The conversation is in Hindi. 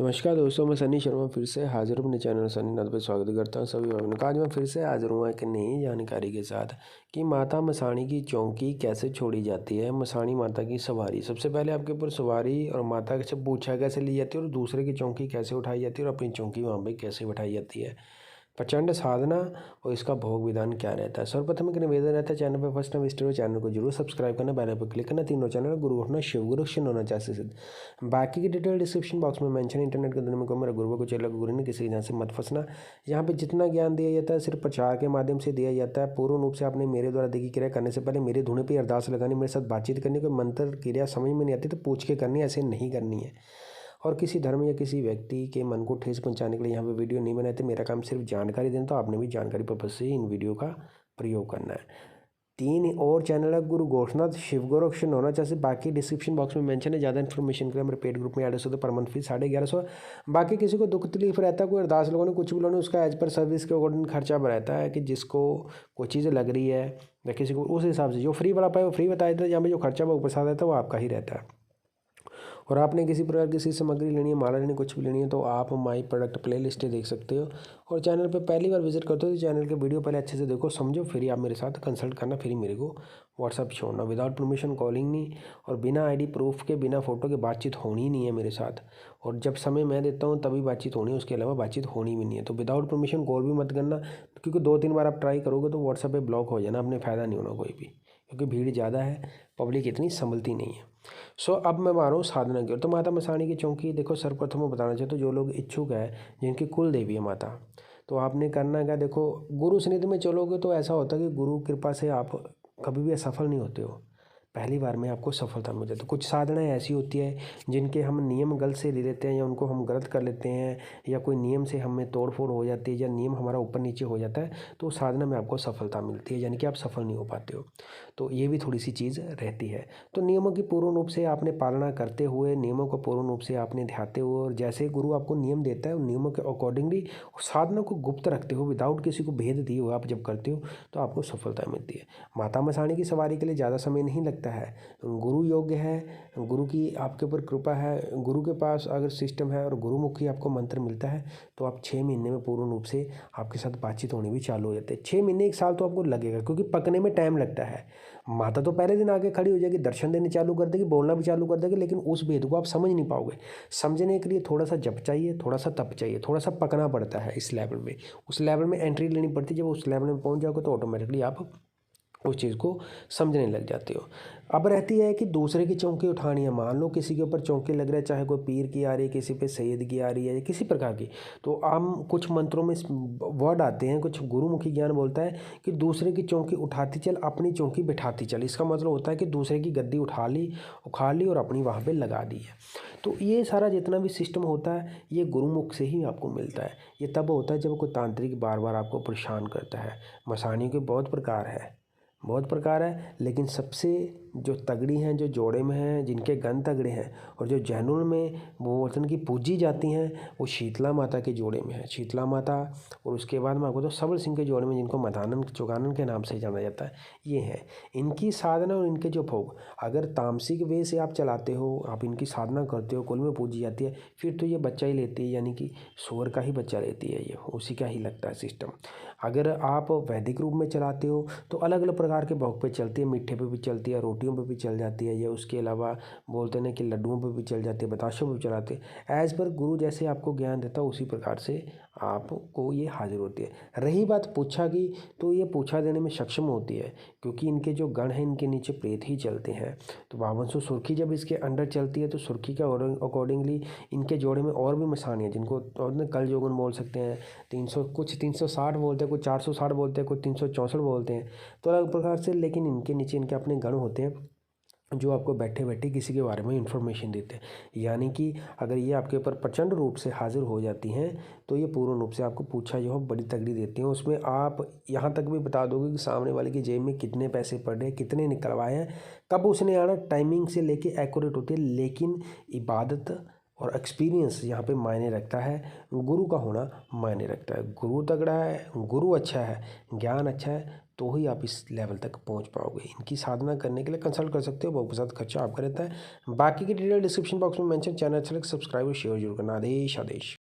नमस्कार दोस्तों, मैं सनी शर्मा फिर से हाजिर हूँ अपने चैनल सनी नाथ पर स्वागत करता हूँ सभी भाइयों का। आज मैं फिर से हाजिर हूँ एक नई जानकारी के साथ कि माता मसाणी की चौकी कैसे छोड़ी जाती है। मसाणी माता की सवारी, सबसे पहले आपके ऊपर सवारी और माता से पूछा कैसे ली जाती है और दूसरे की चौकी कैसे उठाई जाती है और अपनी चौकी वहाँ पर कैसे बैठाई जाती है, प्रचंड साधना और इसका भोग विधान क्या रहता है। सर्वप्रथम एक निवेदन रहता है, चैनल पर फर्स्ट टाइम विजिट हो चैनल को जरूर सब्सक्राइब करना, बेल पर क्लिक करना, तीनों चैनल गुरु घटना शिव गुरु होना चाहिए सिद्ध। बाकी की डिटेल डिस्क्रिप्शन बॉक्स में मेंशन है। इंटरनेट के दुनिया में को मेरा गुरु को चेला गुरु ने किसी यहाँ से मत फंसना। यहाँ पे जितना ज्ञान दिया जाता है सिर्फ प्रचार के माध्यम से दिया जाता है। पूर्ण रूप से आपने मेरे द्वारा देखी क्रिया करने से पहले मेरे धुने पर अरदास लगानी, मेरे साथ बातचीत करनी। कोई मंत्र क्रिया समझ में नहीं आती तो पूछ के करनी, ऐसे नहीं करनी है। और किसी धर्म या किसी व्यक्ति के मन को ठेस पहुंचाने के लिए यहाँ पे वीडियो नहीं बनाए थे। मेरा काम सिर्फ जानकारी देना, तो आपने भी जानकारी पर्पज से इन वीडियो का प्रयोग करना है। 3 और चैनल है, गुरु गोरखनाथ, शिव गोरक्षण होना चाहिए। बाकी डिस्क्रिप्शन बॉक्स में मेंशन है। ज़्यादा इन्फॉर्मेशन के लिए मेरे पेड ग्रुप में ऐड हो सकते, पर मंथ फीस 1150। बाकी किसी को दुख तकलीफ रहता है, कोई अरदास लोगों ने कुछ भी लोगों ने, उसका एज पर सर्विस के अकॉर्डिंग खर्चा रहता है कि जिसको कोई चीज़ लग रही है या किसी को उस हिसाब से जो फ्री वाला पाए वो फ्री बताया था, जहाँ पर जो खर्चा वो प्रसाद रहता है वो आपका ही रहता है। और आपने किसी प्रकार की सामग्री लेनी है, माला लेनी, कुछ भी लेनी है, तो आप माई प्रोडक्ट प्ले लिस्ट देख सकते हो। और चैनल पे पहली बार विजिट करते हो तो चैनल के वीडियो पहले अच्छे से देखो, समझो, फिर आप मेरे साथ कंसल्ट करना, फिर मेरे को व्हाट्सअप छोड़ना। विदाउट परमिशन कॉलिंग नहीं, और बिना आईडी प्रूफ के, बिना फ़ोटो के बातचीत होनी नहीं है मेरे साथ। और जब समय मैं देता हूँ तभी बातचीत होनी है, उसके अलावा बातचीत होनी भी नहीं है। तो विदाउट परमिशन कॉल भी मत करना, क्योंकि 2-3 बार आप ट्राई करोगे तो व्हाट्सअप पर ब्लॉक हो जाना, अपने फ़ायदा नहीं होना कोई भी, क्योंकि भीड़ ज़्यादा है, पब्लिक इतनी संभलती नहीं है। अब मैं मारूँ साधना की ओर। तो माता मसाणी की चौकी देखो, सर्वप्रथम मैं बताना चाहता हूँ जो लोग इच्छुक है, जिनकी कुल देवी है माता, तो आपने करना क्या, देखो गुरु सन्निधि में चलोगे तो ऐसा होता है कि गुरु कृपा से आप कभी भी असफल नहीं होते हो, पहली बार में आपको सफलता मिल जाती है। कुछ साधनाएं ऐसी होती है जिनके हम नियम गलत से ले लेते हैं, या उनको हम गलत कर लेते हैं, या कोई नियम से हमें तोड़ फोड़ हो जाती है, या नियम हमारा ऊपर नीचे हो जाता है, तो साधना में आपको सफलता मिलती है, यानी कि आप सफल नहीं हो पाते हो। तो ये भी थोड़ी सी चीज़ रहती है। तो नियमों की पूर्ण रूप से आपने पालना करते हुए, नियमों को पूर्ण रूप से आपने ध्याते हुए, और जैसे गुरु आपको नियम देता है उन नियमों के अकॉर्डिंगली साधना को गुप्त रखते हो, विदाउट किसी को भेद दिए हुए आप जब करते हो तो आपको सफलता मिलती है। माता मसाणी की सवारी के लिए ज़्यादा समय नहीं लगता है, गुरु योग्य है, गुरु की आपके ऊपर कृपा है, गुरु के पास अगर सिस्टम है और गुरुमुखी आपको मंत्र मिलता है, तो आप 6 महीने में पूर्ण रूप से आपके साथ बातचीत होनी भी चालू हो जाती है। 6 महीने 1 साल तो आपको लगेगा, क्योंकि पकने में टाइम लगता है। माता तो पहले दिन आके खड़ी हो जाएगी, दर्शन देने चालू कर देगी, बोलना भी चालू कर देगी, लेकिन उस भेद को आप समझ नहीं पाओगे। समझने के लिए थोड़ा सा जप चाहिए, थोड़ा सा तप चाहिए, थोड़ा सा पकना पड़ता है इस लेवल में। उस लेवल में एंट्री लेनी पड़ती है। जब उस लेवल में पहुंच जाओगे तो ऑटोमेटिकली आप उस चीज़ को समझने लग जाते हो। अब रहती है कि दूसरे की चौकी उठानी है। मान लो किसी के ऊपर चौकी लग रहा है, चाहे कोई पीर की आ रही है, किसी पे सैयद की आ रही है, या किसी प्रकार की, तो हम कुछ मंत्रों में वर्ड आते हैं, कुछ गुरुमुखी ज्ञान बोलता है कि दूसरे की चौकी उठाती चल, अपनी चौकी बिठाती चल। इसका मतलब होता है कि दूसरे की गद्दी उठा ली, उखाड़ ली और अपनी वहाँ पर लगा दी है। तो ये सारा जितना भी सिस्टम होता है ये गुरुमुख से ही आपको मिलता है। ये तब होता है जब कोई तांत्रिक बार बार आपको परेशान करता है। मसाणी के बहुत प्रकार है, बहुत प्रकार है, लेकिन सबसे जो तगड़ी हैं, जो जोड़े में हैं, जिनके गण तगड़े हैं और जो जैनुल में वो वतन की पूजी जाती हैं, वो शीतला माता के जोड़े में है। शीतला माता, और उसके बाद में आपको तो सबल सिंह के जोड़े में, जिनको मधानन चौगानन के नाम से जाना जाता है, ये हैं। इनकी साधना और इनके जो भोग, अगर तामसिक वे से आप चलाते हो, आप इनकी साधना करते हो, कुल में पूजी जाती है, फिर तो ये बच्चा ही लेती है, यानी कि सूअर का ही बच्चा लेती है, ये उसी का ही लगता है सिस्टम। अगर आप वैदिक रूप में चलाते हो तो अलग अलग प्रकार के भोग पे चलती है, मीठे पे भी चलती है, रोटियों पे भी चल जाती है, या उसके अलावा बोलते हैं कि लड्डुओं पे भी चल जाती है, बताशों पे भी चलाते हैं। एज पर गुरु जैसे आपको ज्ञान देता है उसी प्रकार से आपको ये हाजिर होती है। रही बात पूछा की, तो ये पूछा देने में सक्षम होती है, क्योंकि इनके जो गण हैं इनके नीचे प्रेत ही चलते हैं। तो 5200 सुर्खी जब इसके अंडर चलती है तो सुर्खी का अकॉर्डिंगली इनके जोड़े में और भी मसानी है, जिनको कल जोगन बोल सकते हैं। 300, कुछ 360 बोलते हैं, कुछ 460 बोलते हैं, कुछ 364 बोलते हैं, तो अलग प्रकार से। लेकिन इनके नीचे इनके अपने गण होते हैं जो आपको बैठे बैठे किसी के बारे में इंफॉर्मेशन देते हैं। यानी कि अगर ये आपके ऊपर प्रचंड रूप से हाजिर हो जाती हैं तो ये पूर्ण रूप से आपको पूछा जो है बड़ी तगड़ी देती हैं। उसमें आप यहाँ तक भी बता दोगे कि सामने वाले की जेब में कितने पैसे पड़े हैं, कितने निकलवाए हैं, कब उसने आना, टाइमिंग से लेके एक्यूरेट होती है। लेकिन इबादत और एक्सपीरियंस यहाँ पे मायने रखता है, गुरु का होना मायने रखता है। गुरु तगड़ा है, गुरु अच्छा है, ज्ञान अच्छा है, तो ही आप इस लेवल तक पहुंच पाओगे। इनकी साधना करने के लिए कंसल्ट कर सकते हो, बहुत साथ खर्चा आपका रहता है। बाकी की डिटेल डिस्क्रिप्शन बॉक्स में मेंशन। चैनल अच्छा लगे सब्सक्राइब और शेयर जरूर करना। आदेश आदेश।